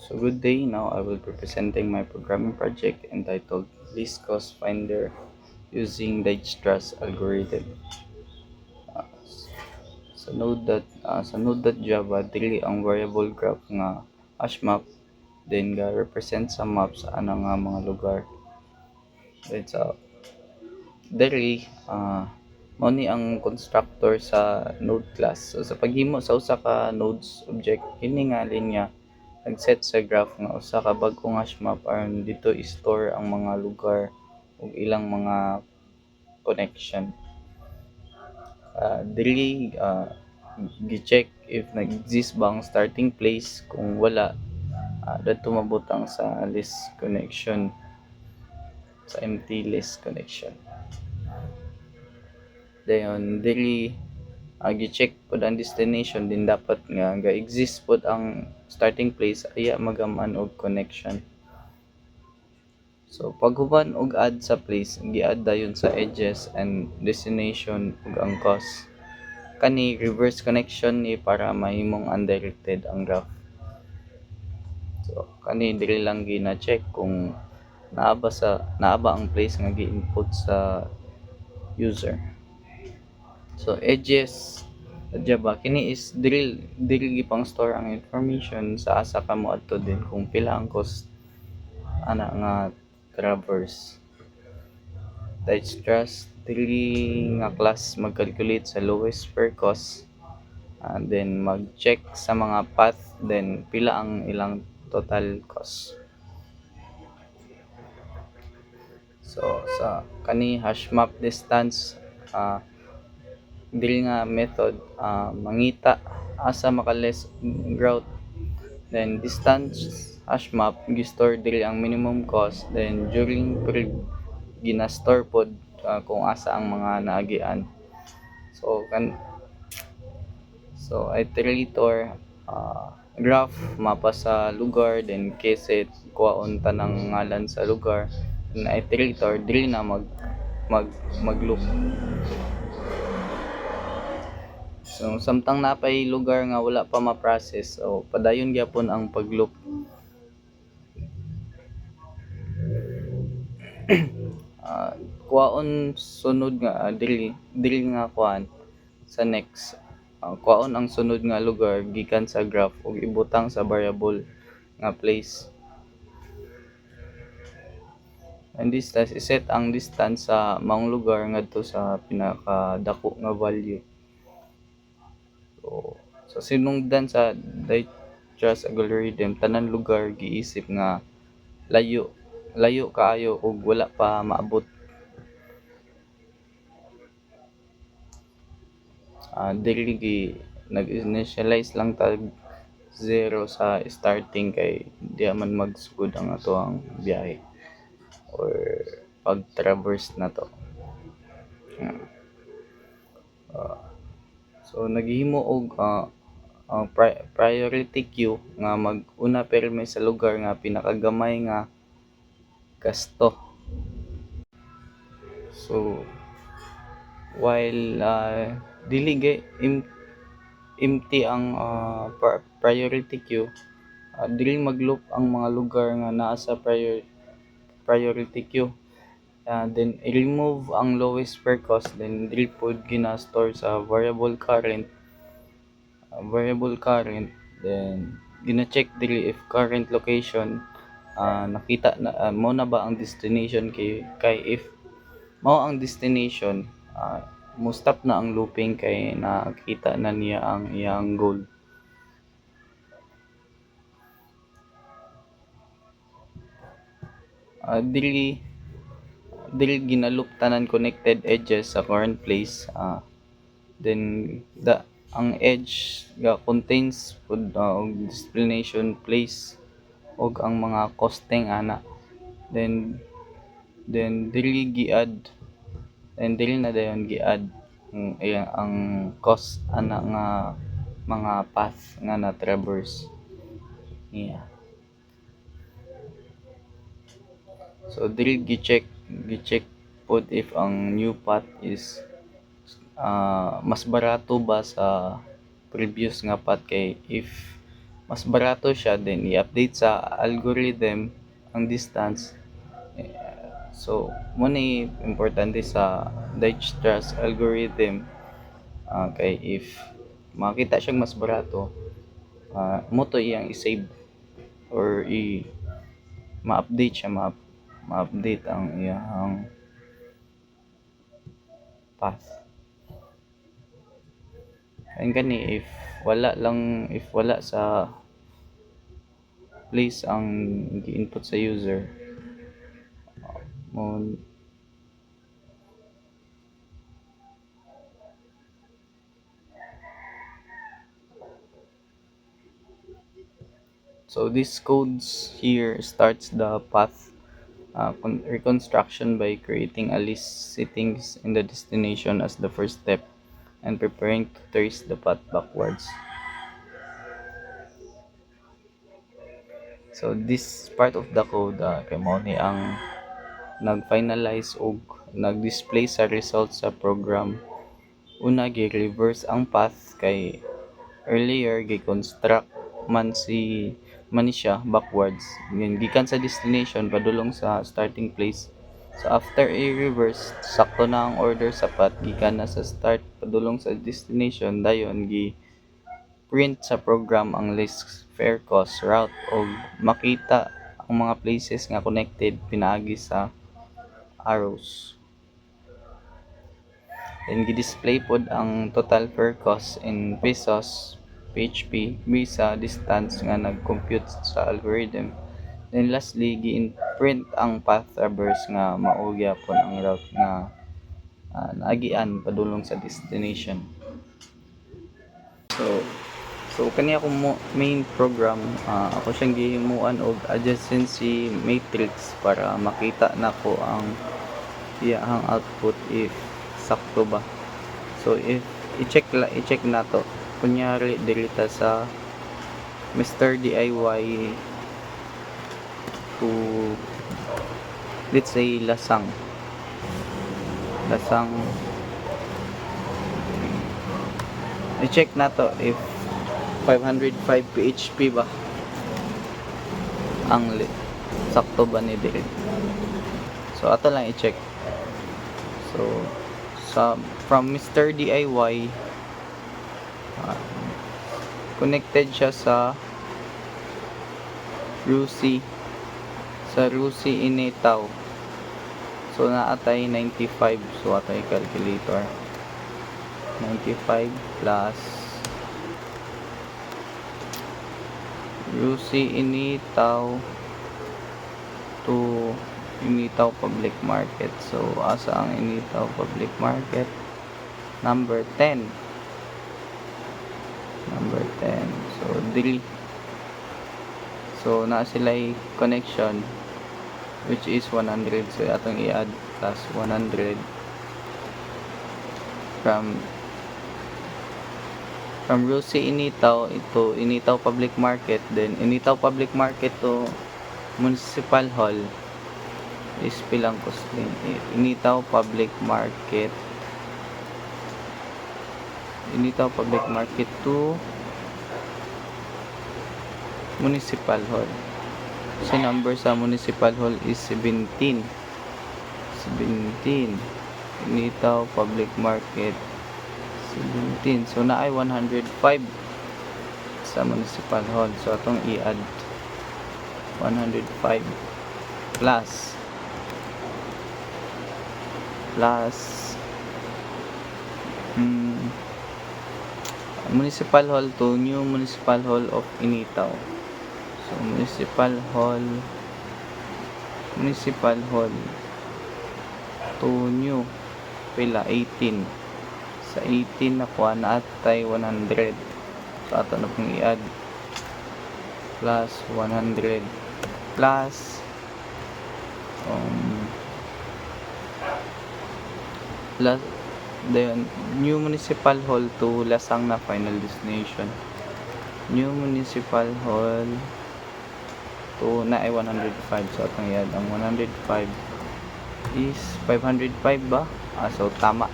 So good day. Now I will be presenting my programming project entitled Least Cost Finder using Dijkstra's algorithm. Uh, sa Node.java dili ang variable graph nga hash map then ga represent sa maps ana nga mga lugar. Then sa diri mao ni ang constructor sa node class. So sa paghimo sa usa ka nodes object kini nga linya nag-set sa graph nga usa ka bag-ong hash map aron dito i-store ang mga lugar ug ilang mga connection. Dili gi-check if nag-exist ba ang starting place. Kung wala, dito mabutang sa list connection, sa empty list connection. Dayon dili gi-check pod ang destination, din dapat nga ga-exist pod ang starting place aya magaman og connection. So paghuman og add sa place, gi-add dayon sa edges and destination ug ang cost. Kani reverse connection ni para mahimong undirected ang graph. So kani dili lang gina-check kung naa ba ang place nga gi-input sa user. So edges sa Java kini is dili gipang store ang information sa asa ka moadto din kung pila ang cost ana nga traverse. Dijkstra's dili nga class mag-calculate sa lowest per cost, and then mag-check sa mga path, then pila ang ilang total cost. So sa kani hash map distance, dili nga method mangita asa maka-less route, then distance hash map gi-store dili ang minimum cost, then during period gina-store pod kung asa ang mga naagian. So iterator, graph mapa sa lugar, then keset kuhaon tanang ngalan sa lugar, then iterator dili na mag-loop. So samtang napay lugar nga wala pa ma-process, so padayon gyapon ang pag-loop. Kuhaon sunod nga dili nga kuan sa next. Kuhaon ang sunod nga lugar gikan sa graph ug ibutang sa variable nga place. And distance, iset ang distance sa maong lugar ngadto sa pinakadako nga value. So sa sinungdan sa Dijkstra's algorithm, tanan lugar giisip nga layo kaayo ug wala pa maabot. Dili nag-initialize lang tag 0 sa starting kay di man magsugod ang atoang biyahe or pag-traverse na to. So naghimo og priority queue nga mag-una pirmi sa lugar nga pinakagamay nga gasto. So while dili empty ang priority queue, dili mag-loop ang mga lugar nga naa sa priority queue. Then i-remove ang lowest per cost, then dili pod gina-store sa variable current, then gina-check dili if current location nakita na mo na ba ang destination, kay if mao ang destination, mo stop na ang looping kay nakita na niya ang iyang goal. Dili ginaloop tanan connected edges sa current place. Then ang edge ga contains og destination place og ang mga costing ana. Then dili na dayon gi-add ang cost ana nga mga path nga na traverse niya. So dili gi-check pod if ang new path is mas barato ba sa previous nga path, kay if mas barato siya, then i-update sa algorithm ang distance. So mo ni importante sa Dijkstra's algorithm, kay if makita siyang mas barato, mo to iyang i-save or ma-update siya, ma-update ang iyang path. And gani if wala sa place ang gi-input sa user, mo so this codes here starts the path reconstruction by creating a list settings in the destination as the first step and preparing to trace the path backwards. So this part of the code, kay mao ni ang nag-finalize og nag-display sa results sa program. Una gi-reverse ang path kay earlier gi-construct man siya backwards. Gikan sa destination padulong sa starting place. So after i-reverse, sakto na ang order sa path gikan na sa start padulong sa destination, dayon print sa program ang list, fare cost, route o makita ang mga places nga connected pinaagi sa arrows. Then gi-display pod ang total fare cost in pesos, PHP, bisa distance nga nag-compute sa algorithm. Then lastly, gi-print ang path traverse nga mao gyapon ang route nga naagian padulong sa destination. So kani ako main program, ako siyang gihimuan og adjacency matrix para makita nako ang iyang output if sakto ba. So if i-check nato, kunyari dili ta sa Mr. DIY to, let's say, Lasang i-check nato if 505 PHP ba ang sakto ba ni dili. So ato lang i-check. So from Mr. DIY, connected siya sa Rusi Initaw. So naatay 95. So atay calculator, 95 plus Rusi Initaw to Initaw Public Market. So asa ang Initaw Public Market? Number 10. So dili. So na sila'y connection which is 100. So atong i-add plus 100 from Rusi Initaw ito Initaw Public Market, then Initaw Public Market to Municipal Hall is pilang costing. Initaw Public Market to Municipal Hall. So number sa Municipal Hall is 17. Initaw Public Market 17. So naay 105 sa Municipal Hall. So atong i-add 105 plus Municipal Hall to New Municipal Hall of Initaw. So Municipal Hall to New pila 18. Sa 18 nakuha na atay 100. So ato na pong i-add plus 100 plus the New Municipal Hall to Lasang na final destination. New Municipal Hall to na ay 105. So atong i-add ang 105 is 505 ba? So tama.